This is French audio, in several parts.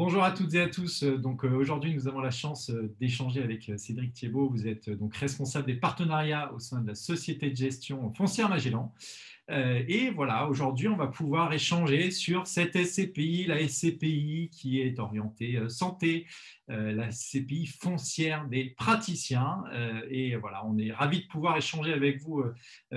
Bonjour à toutes et à tous. Aujourd'hui, nous avons la chance d'échanger avec Cédric Thiebaud. Vous êtes donc responsable des partenariats au sein de la société de gestion Foncière Magellan. Et voilà, aujourd'hui, on va pouvoir échanger sur cette SCPI, la SCPI qui est orientée santé, la SCPI foncière des praticiens. Et voilà, on est ravis de pouvoir échanger avec vous,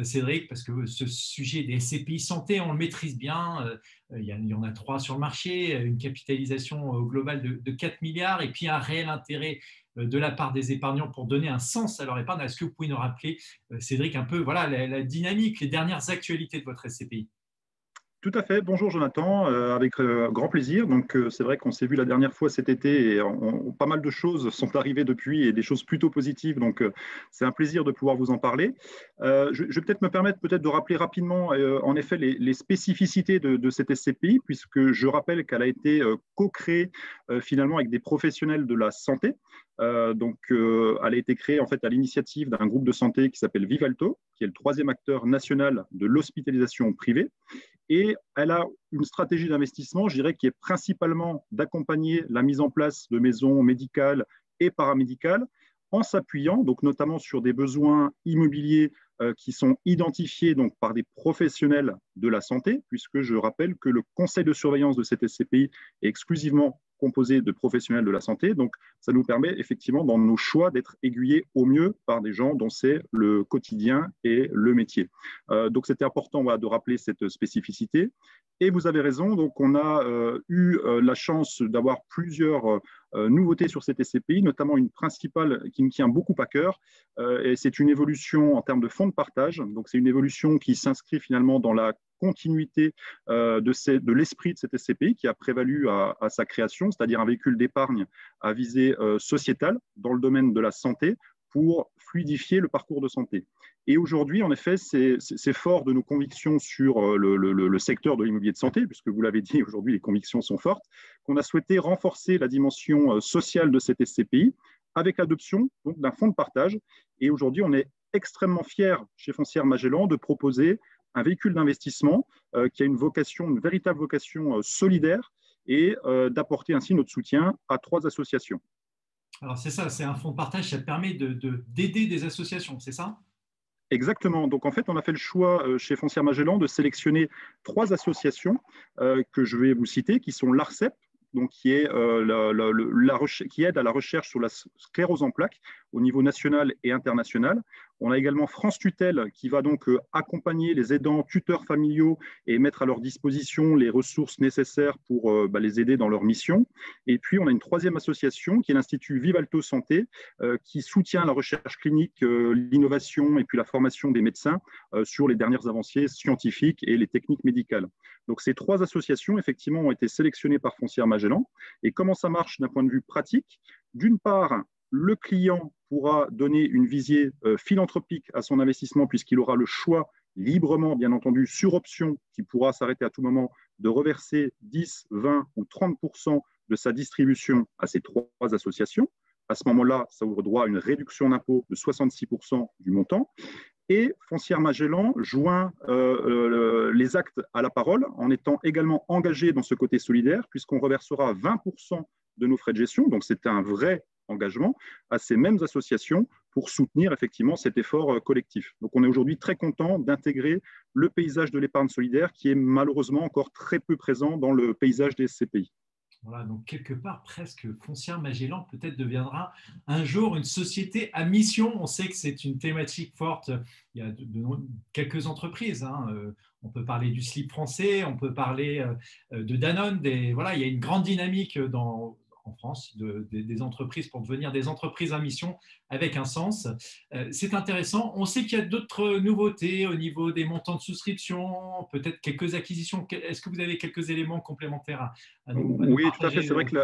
Cédric, parce que ce sujet des SCPI santé, on le maîtrise bien. Il y en a trois sur le marché, une capitalisation globale de 4 milliards et puis un réel intérêt de la part des épargnants pour donner un sens à leur épargne. Est-ce que vous pouvez nous rappeler, Cédric, un peu voilà, la dynamique, les dernières actualités de votre SCPI? Tout à fait. Bonjour Jonathan, avec grand plaisir. C'est vrai qu'on s'est vu la dernière fois cet été et pas mal de choses sont arrivées depuis et des choses plutôt positives. C'est un plaisir de pouvoir vous en parler. Je vais peut-être me permettre de rappeler rapidement en effet les spécificités de cette SCPI, puisque je rappelle qu'elle a été co-créée finalement avec des professionnels de la santé. Elle a été créée en fait à l'initiative d'un groupe de santé qui s'appelle Vivalto, qui est le troisième acteur national de l'hospitalisation privée. Et elle a une stratégie d'investissement, je dirais, qui est principalement d'accompagner la mise en place de maisons médicales et paramédicales en s'appuyant donc notamment sur des besoins immobiliers qui sont identifiés donc par des professionnels de la santé, puisque je rappelle que le conseil de surveillance de cette SCPI est exclusivement composé de professionnels de la santé. Donc, ça nous permet effectivement dans nos choix d'être aiguillés au mieux par des gens dont c'est le quotidien et le métier. Donc, c'était important de rappeler cette spécificité. Et vous avez raison, donc on a eu la chance d'avoir plusieurs nouveautés sur cette SCPI, notamment une principale qui me tient beaucoup à cœur, et c'est une évolution en termes de fonds de partage. Donc, c'est une évolution qui s'inscrit finalement dans la continuité de l'esprit de cette SCPI qui a prévalu à sa création, c'est-à-dire un véhicule d'épargne à visée sociétale dans le domaine de la santé pour fluidifier le parcours de santé. Et aujourd'hui, en effet, c'est fort de nos convictions sur le secteur de l'immobilier de santé, puisque vous l'avez dit, aujourd'hui, les convictions sont fortes, qu'on a souhaité renforcer la dimension sociale de cette SCPI avec l'adoption d'un fonds de partage. Et aujourd'hui, on est extrêmement fiers chez Foncière Magellan de proposer un véhicule d'investissement qui a une véritable vocation solidaire et d'apporter ainsi notre soutien à trois associations. Alors, c'est ça, c'est un fonds de partage, ça permet d'aider des associations, c'est ça? Exactement. Donc, en fait, on a fait le choix chez Foncière Magellan de sélectionner trois associations que je vais vous citer, qui sont l'ARCEP, donc qui est qui aide à la recherche sur la sclérose en plaques au niveau national et international. On a également France Tutelle qui va donc accompagner les aidants tuteurs familiaux et mettre à leur disposition les ressources nécessaires pour les aider dans leur mission. Et puis, on a une troisième association qui est l'Institut Vivalto Santé qui soutient la recherche clinique, l'innovation et puis la formation des médecins sur les dernières avancées scientifiques et les techniques médicales. Donc, ces trois associations, effectivement, ont été sélectionnées par Foncière Magellan. Et comment ça marche d'un point de vue pratique? D'une part, le client pourra donner une visée philanthropique à son investissement puisqu'il aura le choix librement, bien entendu, sur option, qui pourra s'arrêter à tout moment, de reverser 10, 20 ou 30% de sa distribution à ces trois associations. À ce moment-là, ça ouvre droit à une réduction d'impôt de 66% du montant. Et Foncière Magellan joint les actes à la parole en étant également engagé dans ce côté solidaire, puisqu'on reversera 20% de nos frais de gestion. Donc, c'est un vrai engagement à ces mêmes associations pour soutenir effectivement cet effort collectif. Donc, on est aujourd'hui très content d'intégrer le paysage de l'épargne solidaire qui est malheureusement encore très peu présent dans le paysage des SCPI. Voilà, donc quelque part, presque Foncière Magellan peut-être deviendra un jour une société à mission. On sait que c'est une thématique forte. Il y a quelques entreprises. On peut parler du slip français, on peut parler de Danone. Voilà, il y a une grande dynamique en France des entreprises pour devenir des entreprises à mission avec un sens. C'est intéressant. On sait qu'il y a d'autres nouveautés au niveau des montants de souscription, peut-être quelques acquisitions. Est-ce que vous avez quelques éléments complémentaires à nous Oui, tout à fait. partager? C'est vrai que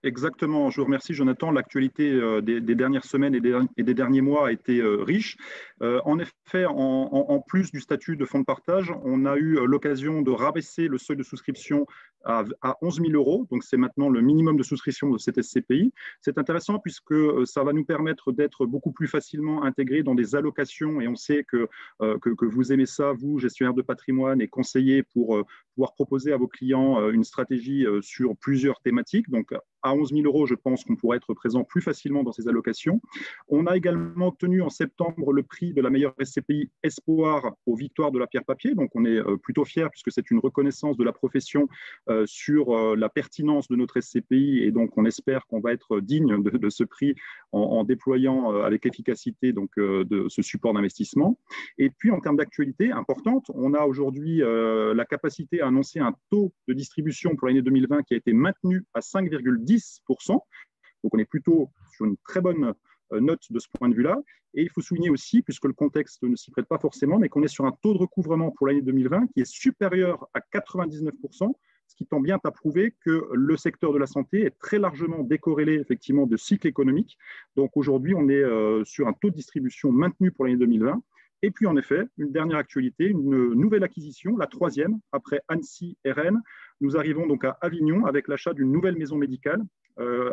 exactement. Je vous remercie, Jonathan. L'actualité des dernières semaines et des derniers mois a été riche. En effet, en plus du statut de fonds de partage, on a eu l'occasion de rabaisser le seuil de souscription à 11 000 euros. Donc, c'est maintenant le minimum de souscription de cette SCPI. C'est intéressant puisque ça va nous permettre d'être beaucoup plus facilement intégrés dans des allocations. Et on sait que vous aimez ça, vous, gestionnaire de patrimoine et conseiller, pour pouvoir proposer à vos clients une stratégie sur plusieurs thématiques. Donc, à 11 000 euros, je pense qu'on pourrait être présent plus facilement dans ces allocations. On a également obtenu en septembre le prix de la meilleure SCPI Espoir aux Victoires de la Pierre Papier. Donc, on est plutôt fiers puisque c'est une reconnaissance de la profession sur la pertinence de notre SCPI. Et donc, on espère qu'on va être digne de ce prix en déployant avec efficacité de ce support d'investissement. Et puis, en termes d'actualité importante, on a aujourd'hui la capacité à annoncer un taux de distribution pour l'année 2020 qui a été maintenu à 5,10%. Donc, on est plutôt sur une très bonne note de ce point de vue-là. Et il faut souligner aussi, puisque le contexte ne s'y prête pas forcément, mais qu'on est sur un taux de recouvrement pour l'année 2020 qui est supérieur à 99%, ce qui tend bien à prouver que le secteur de la santé est très largement décorrélé effectivement de cycle économique. Donc aujourd'hui, on est sur un taux de distribution maintenu pour l'année 2020. Et puis, en effet, une dernière actualité, une nouvelle acquisition, la troisième, après Annecy et Rennes. Nous arrivons donc à Avignon avec l'achat d'une nouvelle maison médicale,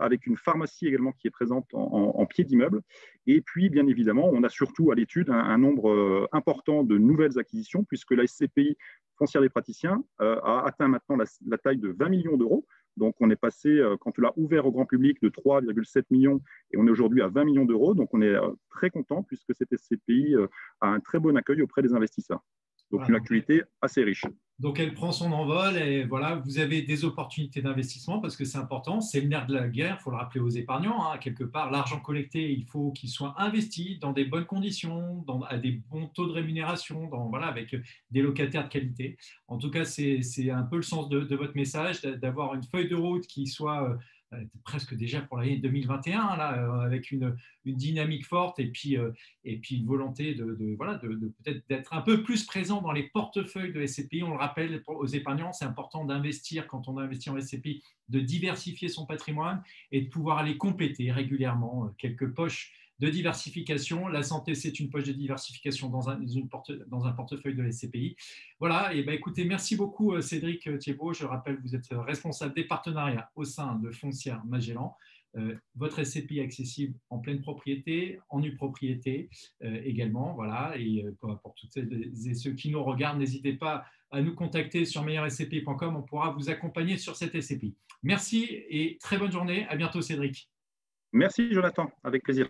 avec une pharmacie également qui est présente en pied d'immeuble. Et puis, bien évidemment, on a surtout à l'étude un nombre important de nouvelles acquisitions, puisque la SCPI foncière des praticiens a atteint maintenant la taille de 20 millions d'euros. Donc, on est passé, quand on l'a ouvert au grand public, de 3,7 millions et on est aujourd'hui à 20 millions d'euros. Donc, on est très content puisque cette SCPI a un très bon accueil auprès des investisseurs. Donc, voilà, une actualité assez riche. Donc, elle prend son envol et voilà, vous avez des opportunités d'investissement parce que c'est important, c'est le nerf de la guerre, il faut le rappeler aux épargnants. Quelque part, l'argent collecté, il faut qu'il soit investi dans des bonnes conditions, à des bons taux de rémunération, voilà, avec des locataires de qualité. En tout cas, c'est un peu le sens de votre message, d'avoir une feuille de route qui soit presque déjà pour l'année 2021, là, avec une dynamique forte et puis une volonté voilà, peut-être d'être un peu plus présent dans les portefeuilles de SCPI. On le rappelle aux épargnants, c'est important d'investir quand on investit en SCPI, de diversifier son patrimoine et de pouvoir aller compléter régulièrement quelques poches de diversification. La santé, c'est une poche de diversification dans un portefeuille de SCPI. Voilà, et écoutez, merci beaucoup Cédric Thiebaud. Je rappelle, vous êtes responsable des partenariats au sein de Foncière Magellan. Votre SCPI accessible en pleine propriété, en nue propriété également. Voilà, et pour toutes celles et ceux qui nous regardent, n'hésitez pas à nous contacter sur meilleurscpi.com. On pourra vous accompagner sur cette SCPI. Merci et très bonne journée. À bientôt Cédric. Merci Jonathan, avec plaisir.